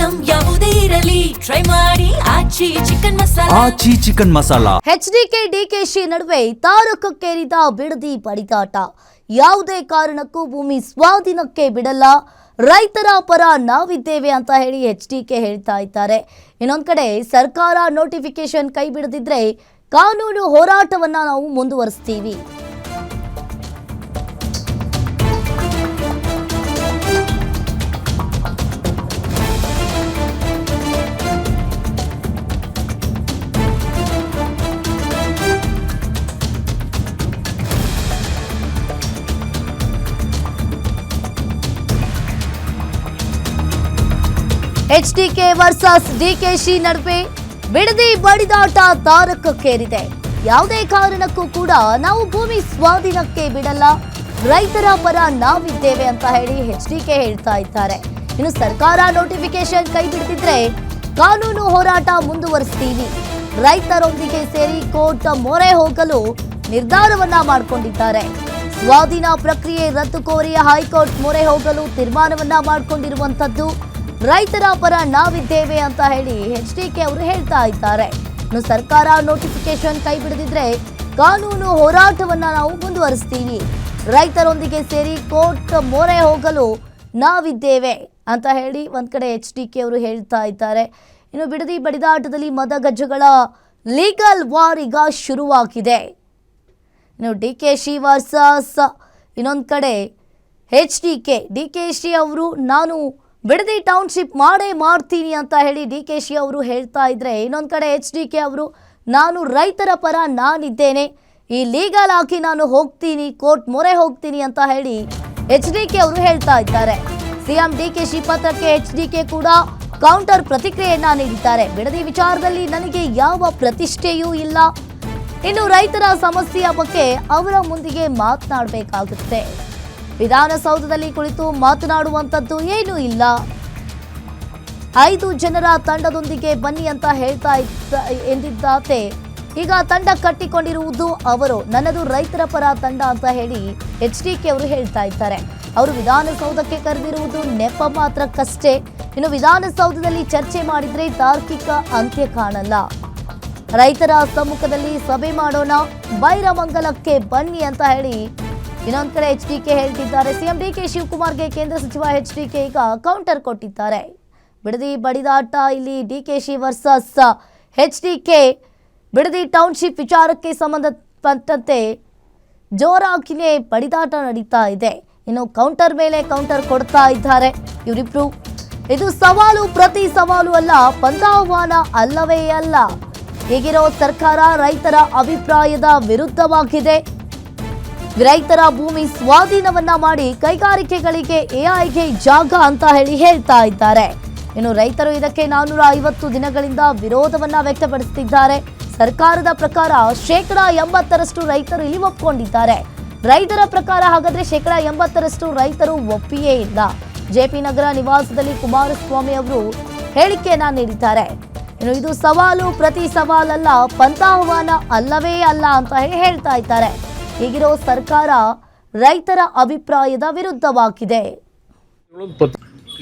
Item ಯಾವುದೇ ಇರಲಿ try ಮಾಡಿ ಆಚಿ ಚಿಕನ್ ಮಸಾಲಾ. ಎಚ್ಡಿಕೆ ಡಿಕೆಶಿ ನಡುವೆ ತಾರಕಕ್ಕೇರಿದ ಬಿಡದಿ ಬಡಿದಾಟ. ಯಾವುದೇ ಕಾರಣಕ್ಕೂ ಭೂಮಿ ಸ್ವಾಧೀನಕ್ಕೆ ಬಿಡಲ್ಲ, ರೈತರ ಪರ ನಾವಿದ್ದೇವೆ ಅಂತ ಹೇಳಿ ಎಚ್ಡಿಕೆ ಹೇಳ್ತಾ ಇದ್ದಾರೆ. ಇನ್ನೊಂದ್ ಕಡೆ ಸರ್ಕಾರ ನೋಟಿಫಿಕೇಶನ್ ಕೈ ಬಿಡದಿದ್ರೆ ಕಾನೂನು ಹೋರಾಟವನ್ನ ನಾವು ಮುಂದುವರಿಸ್ತೀವಿ. ಎಚ್ಡಿಕೆ ವರ್ಸಸ್ ಡಿಕೆಶಿ ನಡುವೆ ಬಿಡದಿ ಬಡಿದಾಟ ತಾರಕಕ್ಕೇರಿದೆ. ಯಾವುದೇ ಕಾರಣಕ್ಕೂ ಕೂಡ ನಾವು ಭೂಮಿ ಸ್ವಾಧೀನಕ್ಕೆ ಬಿಡಲ್ಲ, ರೈತರ ಪರ ನಾವಿದ್ದೇವೆ ಅಂತ ಹೇಳಿ ಎಚ್ಡಿಕೆ ಹೇಳ್ತಾ ಇದ್ದಾರೆ. ಇನ್ನು ಸರ್ಕಾರ ನೋಟಿಫಿಕೇಶನ್ ಕೈ ಬಿಡ್ತಿದ್ರೆ ಕಾನೂನು ಹೋರಾಟ ಮುಂದುವರಿಸ್ತೀವಿ, ರೈತರೊಂದಿಗೆ ಸೇರಿ ಕೋರ್ಟ್ ಮೊರೆ ಹೋಗಲು ನಿರ್ಧಾರವನ್ನ ಮಾಡಿಕೊಂಡಿದ್ದಾರೆ. ಸ್ವಾಧೀನ ಪ್ರಕ್ರಿಯೆ ರದ್ದು ಕೋರಿ ಹೈಕೋರ್ಟ್ ಮೊರೆ ಹೋಗಲು ತೀರ್ಮಾನವನ್ನ ಮಾಡಿಕೊಂಡಿರುವಂತದ್ದು. ರೈತರ ಪರ ನಾವಿದ್ದೇವೆ ಅಂತ ಹೇಳಿ ಎಚ್ಡಿಕೆ ಅವರು ಹೇಳ್ತಾ ಇದ್ದಾರೆ. ಇನ್ನು ಸರ್ಕಾರ ನೋಟಿಫಿಕೇಶನ್ ಕೈ ಬಿಡದಿದ್ರೆ ಕಾನೂನು ಹೋರಾಟವನ್ನ ನಾವು ಮುಂದುವರಿಸ್ತೀವಿ, ರೈತರೊಂದಿಗೆ ಸೇರಿ ಕೋರ್ಟ್ ಮೊರೆ ಹೋಗಲು ನಾವಿದ್ದೇವೆ ಅಂತ ಹೇಳಿ ಒಂದ್ ಕಡೆ ಎಚ್ಡಿಕೆ ಅವರು ಹೇಳ್ತಾ ಇದ್ದಾರೆ. ಇನ್ನು ಬಿಡದಿ ಬಡಿದಾಟದಲ್ಲಿ ಮದಗಜಗಳ ಲೀಗಲ್ ವಾರ್ ಈಗ ಶುರುವಾಗಿದೆ. ಇನ್ನು ಡಿಕೆಶಿ ವರ್ಸಸ್ ಇನ್ನೊಂದ್ ಕಡೆ ಡಿಕೆಶಿ ಅವರು ನಾನು ಬಿಡದಿ ಟೌನ್ಶಿಪ್ ಮಾಡೇ ಮಾಡ್ತೀನಿ ಅಂತ ಹೇಳಿ ಡಿಕೆಶಿ ಅವರು ಹೇಳ್ತಾ ಇದ್ರೆ, ಇನ್ನೊಂದ್ ಕಡೆ ಎಚ್ಡಿಕೆ ಅವರು ನಾನು ರೈತರ ಪರ ನಾನಿದ್ದೇನೆ, ಈ ಲೀಗಲ್ ಆಗಿ ನಾನು ಹೋಗ್ತೀನಿ, ಕೋರ್ಟ್ ಮೊರೆ ಹೋಗ್ತೀನಿ ಅಂತ ಹೇಳಿ ಎಚ್ಡಿಕೆ ಅವರು ಹೇಳ್ತಾ ಇದ್ದಾರೆ. ಸಿಎಂ ಡಿಕೆಶಿ ಪತ್ರಕ್ಕೆ ಎಚ್ಡಿಕೆ ಕೂಡ ಕೌಂಟರ್ ಪ್ರತಿಕ್ರಿಯೆಯನ್ನ ನೀಡಿದ್ದಾರೆ. ಬಿಡದಿ ವಿಚಾರದಲ್ಲಿ ನನಗೆ ಯಾವ ಪ್ರತಿಷ್ಠೆಯೂ ಇಲ್ಲ, ಇನ್ನು ರೈತರ ಸಮಸ್ಯೆಯ ಬಗ್ಗೆ ಅವರ ಮುಂದಿಗೆ ಮಾತನಾಡಬೇಕಾಗುತ್ತೆ, ವಿಧಾನಸೌಧದಲ್ಲಿ ಕುಳಿತು ಮಾತನಾಡುವಂಥದ್ದು ಏನೂ ಇಲ್ಲ, 5 ಜನರ ತಂಡದೊಂದಿಗೆ ಬನ್ನಿ ಅಂತ ಹೇಳ್ತಾ ಎಂದಿದ್ದಾತೆ. ಈಗ ತಂಡ ಕಟ್ಟಿಕೊಂಡಿರುವುದು ಅವರು, ನನ್ನದು ರೈತರ ಪರ ತಂಡ ಅಂತ ಹೇಳಿ ಎಚ್ಡಿಕೆ ಅವರು ಹೇಳ್ತಾ ಇದ್ದಾರೆ. ಅವರು ವಿಧಾನಸೌಧಕ್ಕೆ ಕರೆದಿರುವುದು ನೆಪ ಮಾತ್ರಕ್ಕಷ್ಟೇ. ಇನ್ನು ವಿಧಾನಸೌಧದಲ್ಲಿ ಚರ್ಚೆ ಮಾಡಿದ್ರೆ ತಾರ್ಕಿಕ ಅಂತ್ಯ ಕಾಣಲ್ಲ, ರೈತರ ಸಮ್ಮುಖದಲ್ಲಿ ಸಭೆ ಮಾಡೋಣ, ಬೈರಮಂಗಲಕ್ಕೆ ಬನ್ನಿ ಅಂತ ಹೇಳಿ ಇನ್ನೊಂದ್ ಕಡೆ ಎಚ್ಡಿಕೆ ಹೇಳ್ತಿದ್ದಾರೆ. ಸಿಎಂ ಡಿಕೆ ಶಿವಕುಮಾರ್ಗೆ ಕೇಂದ್ರ ಸಚಿವ ಎಚ್ಡಿಕೆ ಈಗ ಕೌಂಟರ್ ಕೊಟ್ಟಿದ್ದಾರೆ. ಬಿಡದಿ ಬಡಿದಾಟ ಇಲ್ಲಿ DKShi versus HDK. Bidadi township ವಿಚಾರಕ್ಕೆ ಸಂಬಂಧಪಟ್ಟಂತೆ ಜೋರಾಗಿನೇ ಬಡಿದಾಟ ನಡೀತಾ ಇದೆ. ಇನ್ನು ಕೌಂಟರ್ ಮೇಲೆ ಕೌಂಟರ್ ಕೊಡ್ತಾ ಇದ್ದಾರೆ ಇವರಿಬ್ರು. ಇದು ಸವಾಲು ಪ್ರತಿ ಸವಾಲು ಅಲ್ಲ, ಪಂಥಾಹ್ವಾನ ಅಲ್ಲವೇ ಅಲ್ಲ. ಹೀಗಿರೋ ಸರ್ಕಾರ ರೈತರ ಅಭಿಪ್ರಾಯದ ವಿರುದ್ಧವಾಗಿದೆ. ರೈತರ ಭೂಮಿ ಸ್ವಾಧೀನವನ್ನ ಮಾಡಿ ಕೈಗಾರಿಕೆಗಳಿಗೆ ಎಐಗೆ ಜಾಗ ಅಂತ ಹೇಳಿ ಹೇಳ್ತಾ ಇದ್ದಾರೆ. ಇನ್ನು ರೈತರು ಇದಕ್ಕೆ 450 ದಿನಗಳಿಂದ ವಿರೋಧವನ್ನ ವ್ಯಕ್ತಪಡಿಸುತ್ತಿದ್ದಾರೆ. ಸರ್ಕಾರದ ಪ್ರಕಾರ 80% ರೈತರು ಇಲ್ಲಿ ಒಪ್ಪಿಕೊಂಡಿದ್ದಾರೆ. ರೈತರ ಪ್ರಕಾರ ಹಾಗಾದ್ರೆ 80% ರೈತರು ಒಪ್ಪಿಯೇ ಇಲ್ಲ. ಜೆಪಿ ನಗರ ನಿವಾಸದಲ್ಲಿ ಕುಮಾರಸ್ವಾಮಿ ಅವರು ಹೇಳಿಕೆಯನ್ನ ನೀಡಿದ್ದಾರೆ. ಇನ್ನು ಇದು ಸವಾಲು ಪ್ರತಿ ಸವಾಲಲ್ಲ, ಪಂಥಾಹ್ವಾನ ಅಲ್ಲವೇ ಅಲ್ಲ ಅಂತ ಹೇಳ್ತಾ ಇದ್ದಾರೆ. ಹೀಗಿರೋ ಸರ್ಕಾರ ರೈತರ ಅಭಿಪ್ರಾಯದ ವಿರುದ್ಧವಾಗಿದೆ.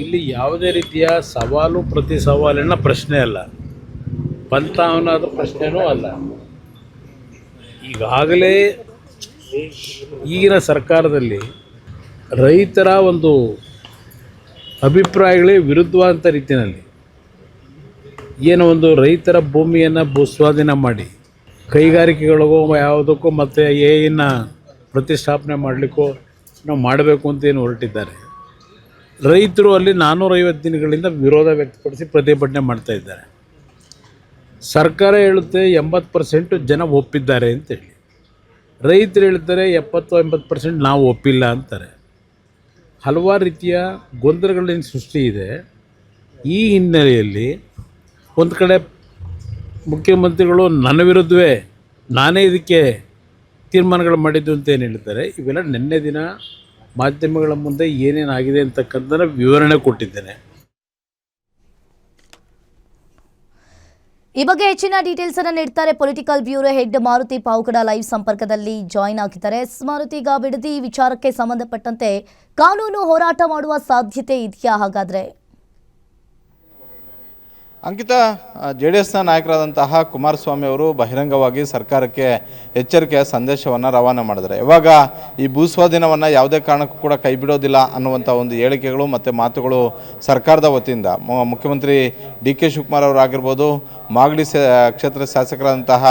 ಇಲ್ಲಿ ಯಾವುದೇ ರೀತಿಯ ಸವಾಲು ಪ್ರತಿ ಸವಾಲಿನ ಪ್ರಶ್ನೆ ಅಲ್ಲ, ಪಂಥಾಹ್ವಾನದ ಪ್ರಶ್ನೆನೂ ಅಲ್ಲ. ಈಗಾಗಲೇ ಈಗಿನ ಸರ್ಕಾರದಲ್ಲಿ ರೈತರ ಒಂದು ಅಭಿಪ್ರಾಯಗಳೇ ವಿರುದ್ಧವಾದಂಥ ರೀತಿಯಲ್ಲಿ ಏನೋ ಒಂದು ರೈತರ ಭೂಮಿಯನ್ನು ಭೂಸ್ವಾಧೀನ ಮಾಡಿ ಕೈಗಾರಿಕೆಗಳಿಗೋ ಯಾವುದಕ್ಕೂ ಮತ್ತು ಏನ ಪ್ರತಿಷ್ಠಾಪನೆ ಮಾಡಲಿಕ್ಕೋ ನಾವು ಮಾಡಬೇಕು ಅಂತ ಏನು ಹೊರಟಿದ್ದಾರೆ. ರೈತರು ಅಲ್ಲಿ 450 ದಿನಗಳಿಂದ ವಿರೋಧ ವ್ಯಕ್ತಪಡಿಸಿ ಪ್ರತಿಭಟನೆ ಮಾಡ್ತಾಯಿದ್ದಾರೆ. ಸರ್ಕಾರ ಹೇಳುತ್ತೆ 80% ಜನ ಒಪ್ಪಿದ್ದಾರೆ ಅಂತೇಳಿ, ರೈತರು ಹೇಳ್ತಾರೆ 70-80% ನಾವು ಒಪ್ಪಿಲ್ಲ ಅಂತಾರೆ. ಹಲವಾರು ರೀತಿಯ ಗೊಂದಲಗಳಿಂದ ಸೃಷ್ಟಿ ಇದೆ. ಈ ಹಿನ್ನೆಲೆಯಲ್ಲಿ ಒಂದು ಕಡೆ ಮುಖ್ಯಮಂತ್ರಿಗಳು ನನ್ನ ವಿರುದ್ಧವೇ ನಾನೇ ಇದಕ್ಕೆ ತೀರ್ಮಾನಗಳು ಮಾಡಿದ್ದು ಅಂತ ಏನು ಹೇಳ್ತಾರೆ. ಇವೆಲ್ಲ ನಿನ್ನೆ ದಿನ ಮಾಧ್ಯಮಗಳ ಮುಂದೆ ಏನೇನಾಗಿದೆ ಅಂತಕ್ಕಂಥ ವಿವರಣೆ ಕೊಟ್ಟಿದ್ದೇನೆ. ಈ ಬಗ್ಗೆ ಹೆಚ್ಚಿನ ಡೀಟೇಲ್ಸ್ ಅನ್ನು ನೀಡ್ತಾರೆ political bureau head Maruti Pavugada live ಸಂಪರ್ಕದಲ್ಲಿ ಜಾಯಿನ್ ಆಗಿದ್ದಾರೆ. ಮಾರುತಿ, ಈಗ ಬಿಡದಿ ವಿಚಾರಕ್ಕೆ ಸಂಬಂಧಪಟ್ಟಂತೆ ಕಾನೂನು ಹೋರಾಟ ಮಾಡುವ ಸಾಧ್ಯತೆ ಇದೆಯಾ? ಹಾಗಾದ್ರೆ ಅಂಕಿತಾ, JDSನ ನಾಯಕರಾದಂತಹ ಕುಮಾರಸ್ವಾಮಿ ಅವರು ಬಹಿರಂಗವಾಗಿ ಸರ್ಕಾರಕ್ಕೆ ಎಚ್ಚರಿಕೆಯ ಸಂದೇಶವನ್ನು ರವಾನೆ ಮಾಡಿದ್ದಾರೆ. ಇವಾಗ ಈ ಭೂಸ್ವಾಧೀನವನ್ನು ಯಾವುದೇ ಕಾರಣಕ್ಕೂ ಕೂಡ ಕೈ ಬಿಡೋದಿಲ್ಲ ಅನ್ನುವಂಥ ಒಂದು ಹೇಳಿಕೆಗಳು ಮತ್ತು ಮಾತುಗಳು ಸರ್ಕಾರದ ವತಿಯಿಂದ ಮುಖ್ಯಮಂತ್ರಿ DK ಶಿವಕುಮಾರ್ ಅವರಾಗಿರ್ಬೋದು, ಮಾಗಡಿ ಕ್ಷೇತ್ರ ಶಾಸಕರಾದಂತಹ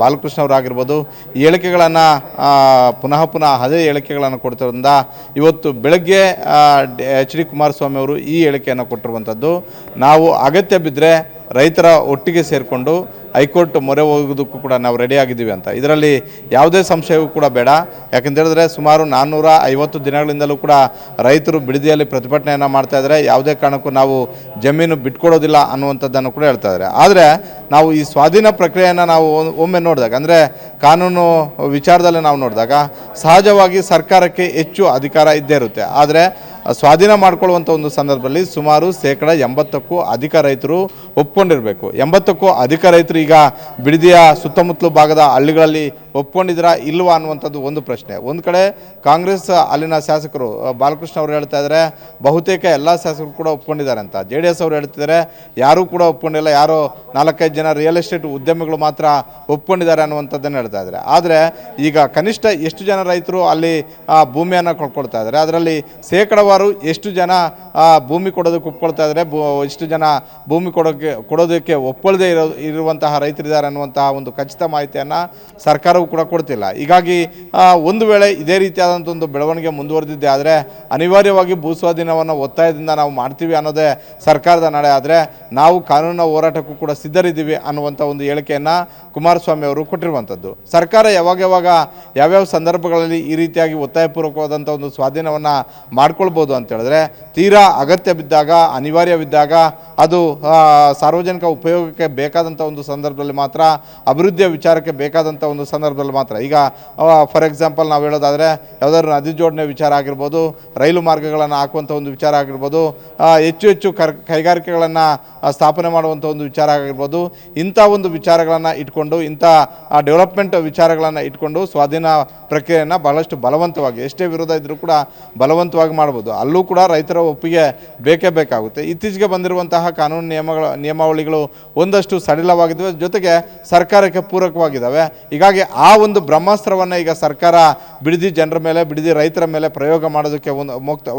ಬಾಲಕೃಷ್ಣ ಅವರಾಗಿರ್ಬೋದು, ಈ ಹೇಳಿಕೆಗಳನ್ನು ಪುನಃ ಅದೇ ಹೇಳಿಕೆಗಳನ್ನು ಕೊಡ್ತಿರೋದ್ರಿಂದ ಇವತ್ತು ಬೆಳಗ್ಗೆ HD ಕುಮಾರಸ್ವಾಮಿ ಅವರು ಈ ಹೇಳಿಕೆಯನ್ನು ಕೊಟ್ಟಿರುವಂಥದ್ದು. ನಾವು ಅಗತ್ಯ ಬಿದ್ದರೆ ರೈತರ ಒಟ್ಟಿಗೆ ಸೇರಿಕೊಂಡು ಹೈಕೋರ್ಟ್ ಮೊರೆ ಹೋಗೋದಕ್ಕೂ ಕೂಡ ನಾವು ರೆಡಿಯಾಗಿದ್ದೀವಿ ಅಂತ. ಇದರಲ್ಲಿ ಯಾವುದೇ ಸಂಶಯವೂ ಕೂಡ ಬೇಡ. ಯಾಕೆಂತ ಹೇಳಿದ್ರೆ ಸುಮಾರು 450 ದಿನಗಳಿಂದಲೂ ಕೂಡ ರೈತರು ಬಿಡದಿಯಲ್ಲಿ ಪ್ರತಿಭಟನೆಯನ್ನು ಮಾಡ್ತಾ ಇದ್ದಾರೆ. ಯಾವುದೇ ಕಾರಣಕ್ಕೂ ನಾವು ಜಮೀನು ಬಿಟ್ಕೊಡೋದಿಲ್ಲ ಅನ್ನುವಂಥದ್ದನ್ನು ಕೂಡ ಹೇಳ್ತಾ ಇದ್ದಾರೆ. ಆದರೆ ನಾವು ಈ ಸ್ವಾಧೀನ ಪ್ರಕ್ರಿಯೆಯನ್ನು ನಾವು ಒಮ್ಮೆ ನೋಡಿದಾಗ, ಅಂದರೆ ಕಾನೂನು ವಿಚಾರದಲ್ಲಿ ನಾವು ನೋಡಿದಾಗ ಸಹಜವಾಗಿ ಸರ್ಕಾರಕ್ಕೆ ಹೆಚ್ಚು ಅಧಿಕಾರ ಇದ್ದೇ ಇರುತ್ತೆ. ಆದರೆ ಸ್ವಾಧೀನ ಮಾಡಿಕೊಳ್ಳುವಂಥ ಒಂದು ಸಂದರ್ಭದಲ್ಲಿ ಸುಮಾರು 80%ಕ್ಕೂ ಅಧಿಕ ರೈತರು ಒಪ್ಕೊಂಡಿರಬೇಕು. 80ಕ್ಕೂ ಅಧಿಕ ರೈತರು ಈಗ ಬಿಡದಿಯ ಸುತ್ತಮುತ್ತಲು ಭಾಗದ ಹಳ್ಳಿಗಳಲ್ಲಿ ಒಪ್ಕೊಂಡಿದ್ರಾ ಇಲ್ವಾ ಅನ್ನುವಂಥದ್ದು ಒಂದು ಪ್ರಶ್ನೆ. ಒಂದು ಕಡೆ ಕಾಂಗ್ರೆಸ್ ಅಲ್ಲಿನ ಶಾಸಕರು ಬಾಲಕೃಷ್ಣ ಅವರು ಹೇಳ್ತಾ ಇದ್ದಾರೆ ಬಹುತೇಕ ಎಲ್ಲ ಶಾಸಕರು ಕೂಡ ಒಪ್ಕೊಂಡಿದ್ದಾರೆ ಅಂತ. JDS ಅವರು ಹೇಳ್ತಿದ್ದಾರೆ ಯಾರೂ ಕೂಡ ಒಪ್ಕೊಂಡಿಲ್ಲ, ಯಾರೋ 4-5 ಜನ ರಿಯಲ್ ಎಸ್ಟೇಟ್ ಉದ್ಯಮಿಗಳು ಮಾತ್ರ ಒಪ್ಕೊಂಡಿದ್ದಾರೆ ಅನ್ನುವಂಥದ್ದನ್ನು ಹೇಳ್ತಾ ಇದ್ದಾರೆ. ಆದರೆ ಈಗ ಕನಿಷ್ಠ ಎಷ್ಟು ಜನ ರೈತರು ಅಲ್ಲಿ ಭೂಮಿಯನ್ನು ಕೊಡ್ಕೊಳ್ತಾ ಇದ್ದಾರೆ, ಅದರಲ್ಲಿ ಶೇಕಡವಾರು ಎಷ್ಟು ಜನ ಭೂಮಿ ಕೊಡೋದಕ್ಕೆ ಒಪ್ಕೊಳ್ತಾ ಇದ್ದಾರೆ, ಎಷ್ಟು ಜನ ಭೂಮಿ ಕೊಡೋದಕ್ಕೆ ಒಪ್ಪಳದೇ ಇರುವಂತಹ ರೈತರಿದ್ದಾರೆ ಅನ್ನುವಂತಹ ಒಂದು ಖಚಿತ ಮಾಹಿತಿಯನ್ನು ಸರ್ಕಾರವು ಕೂಡ ಕೊಡ್ತಿಲ್ಲ. ಹೀಗಾಗಿ ಒಂದು ವೇಳೆ ಇದೇ ರೀತಿಯಾದಂಥ ಒಂದು ಬೆಳವಣಿಗೆ ಮುಂದುವರೆದಿದ್ದೆ ಆದರೆ ಅನಿವಾರ್ಯವಾಗಿ ಭೂಸ್ವಾಧೀನವನ್ನು ಒತ್ತಾಯದಿಂದ ನಾವು ಮಾಡ್ತೀವಿ ಅನ್ನೋದೇ ಸರ್ಕಾರದ ನಡೆ. ಆದರೆ ನಾವು ಕಾನೂನಿನ ಹೋರಾಟಕ್ಕೂ ಕೂಡ ಸಿದ್ಧರಿದ್ದೀವಿ ಅನ್ನುವಂಥ ಒಂದು ಹೇಳಿಕೆಯನ್ನು ಕುಮಾರಸ್ವಾಮಿ ಅವರು ಕೊಟ್ಟಿರುವಂಥದ್ದು. ಸರ್ಕಾರ ಯಾವ್ಯಾವ ಸಂದರ್ಭಗಳಲ್ಲಿ ಈ ರೀತಿಯಾಗಿ ಒತ್ತಾಯಪೂರ್ವಕವಾದಂಥ ಒಂದು ಸ್ವಾಧೀನವನ್ನು ಮಾಡ್ಕೊಳ್ಬೋದು ಅಂತ ಹೇಳಿದ್ರೆ, ತೀರಾ ಅಗತ್ಯ ಬಿದ್ದಾಗ, ಅನಿವಾರ್ಯವಿದ್ದಾಗ, ಅದು ಸಾರ್ವಜನಿಕ ಉಪಯೋಗಕ್ಕೆ ಬೇಕಾದಂಥ ಒಂದು ಸಂದರ್ಭದಲ್ಲಿ ಮಾತ್ರ, ಅಭಿವೃದ್ಧಿಯ ವಿಚಾರಕ್ಕೆ ಬೇಕಾದಂಥ ಒಂದು ಸಂದರ್ಭದಲ್ಲಿ ಮಾತ್ರ. ಈಗ ಫಾರ್ ಎಕ್ಸಾಂಪಲ್ ನಾವು ಹೇಳೋದಾದರೆ ಯಾವುದಾದ್ರು ನದಿ ಜೋಡಣೆ ವಿಚಾರ ಆಗಿರ್ಬೋದು, ರೈಲು ಮಾರ್ಗಗಳನ್ನು ಹಾಕುವಂಥ ಒಂದು ವಿಚಾರ ಆಗಿರ್ಬೋದು, ಹೆಚ್ಚು ಕೈಗಾರಿಕೆಗಳನ್ನು ಸ್ಥಾಪನೆ ಮಾಡುವಂಥ ಒಂದು ವಿಚಾರ ಆಗಿರ್ಬೋದು, ಇಂಥ ಒಂದು ವಿಚಾರಗಳನ್ನು ಇಟ್ಕೊಂಡು, ಇಂಥ ಡೆವಲಪ್ಮೆಂಟ್ ವಿಚಾರಗಳನ್ನು ಇಟ್ಕೊಂಡು ಸ್ವಾಧೀನ ಪ್ರಕ್ರಿಯೆಯನ್ನು ಬಹಳಷ್ಟು ಬಲವಂತವಾಗಿ, ಎಷ್ಟೇ ವಿರೋಧ ಇದ್ದರೂ ಕೂಡ ಬಲವಂತವಾಗಿ ಮಾಡ್ಬೋದು. ಅಲ್ಲೂ ಕೂಡ ರೈತರ ಒಪ್ಪಿಗೆ ಬೇಕೇ ಬೇಕಾಗುತ್ತೆ. ಇತ್ತೀಚೆಗೆ ಬಂದಿರುವಂತಹ ಕಾನೂನು ನಿಯಮಾವಳಿಗಳು ಒಂದಷ್ಟು ಸಡಿಲವಾಗಿದ್ದಾವೆ, ಜೊತೆಗೆ ಸರ್ಕಾರಕ್ಕೆ ಪೂರಕವಾಗಿದ್ದಾವೆ. ಹೀಗಾಗಿ ಆ ಒಂದು ಬ್ರಹ್ಮಾಸ್ತ್ರವನ್ನು ಈಗ ಸರ್ಕಾರ ಬಿಡದಿ ಜನರ ಮೇಲೆ, ಬಿಡದಿ ರೈತರ ಮೇಲೆ ಪ್ರಯೋಗ ಮಾಡೋದಕ್ಕೆ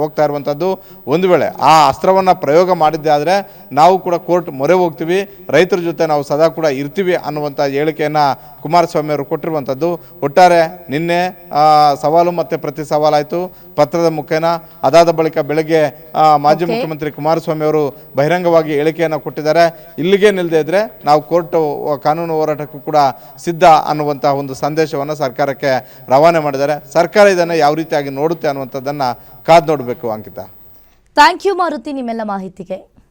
ಹೋಗ್ತಾ ಇರುವಂಥದ್ದು. ಒಂದು ವೇಳೆ ಆ ಅಸ್ತ್ರವನ್ನು ಪ್ರಯೋಗ ಮಾಡಿದ್ದೆ ಆದರೆ ನಾವು ಕೂಡ ಕೋರ್ಟ್ ಮೊರೆ ಹೋಗ್ತೀವಿ, ರೈತರ ಜೊತೆ ನಾವು ಸದಾ ಕೂಡ ಇರ್ತೀವಿ ಅನ್ನುವಂಥ ಹೇಳಿಕೆಯನ್ನು ಕುಮಾರಸ್ವಾಮಿ ಅವರು ಕೊಟ್ಟಿರುವಂಥದ್ದು. ಒಟ್ಟಾರೆ ನಿನ್ನೆ ಸವಾಲು ಮತ್ತು ಪ್ರತಿ ಸವಾಲಾಯಿತು ಪತ್ರದ ಮುಖೇನ. ಅದಾದ ಬಳಿಕ ಬೆಳಗ್ಗೆ ಮಾಜಿ ಮುಖ್ಯಮಂತ್ರಿ ಕುಮಾರಸ್ವಾಮಿ ಅವರು ಬಹಿರಂಗವಾಗಿ ಹೇಳಿಕೆಯನ್ನು ಕೊಟ್ಟಿದ್ದಾರೆ. ಇಲ್ಲಿಗೆ ನಿಲ್ಲದೇ ಇದ್ದರೆ ನಾವು ಕೋರ್ಟ್ ಕಾನೂನು ಹೋರಾಟಕ್ಕೂ ಕೂಡ ಸಿದ್ಧ ಅನ್ನುವಂಥ ಒಂದು ಸಂದೇಶವನ್ನು ಸರ್ಕಾರಕ್ಕೆ ರವಾನೆ ಮಾಡಿದ್ದಾರೆ. ಸರ್ಕಾರ ಇದನ್ನು ಯಾವ ರೀತಿಯಾಗಿ ನೋಡುತ್ತೆ ಅನ್ನುವಂಥದ್ದನ್ನು ಕಾದು ನೋಡಬೇಕು. ಅಂಕಿತಾ, ಥ್ಯಾಂಕ್ ಯು ಮಾರುತಿ ನಿಮ್ಮೆಲ್ಲ ಮಾಹಿತಿಗೆ.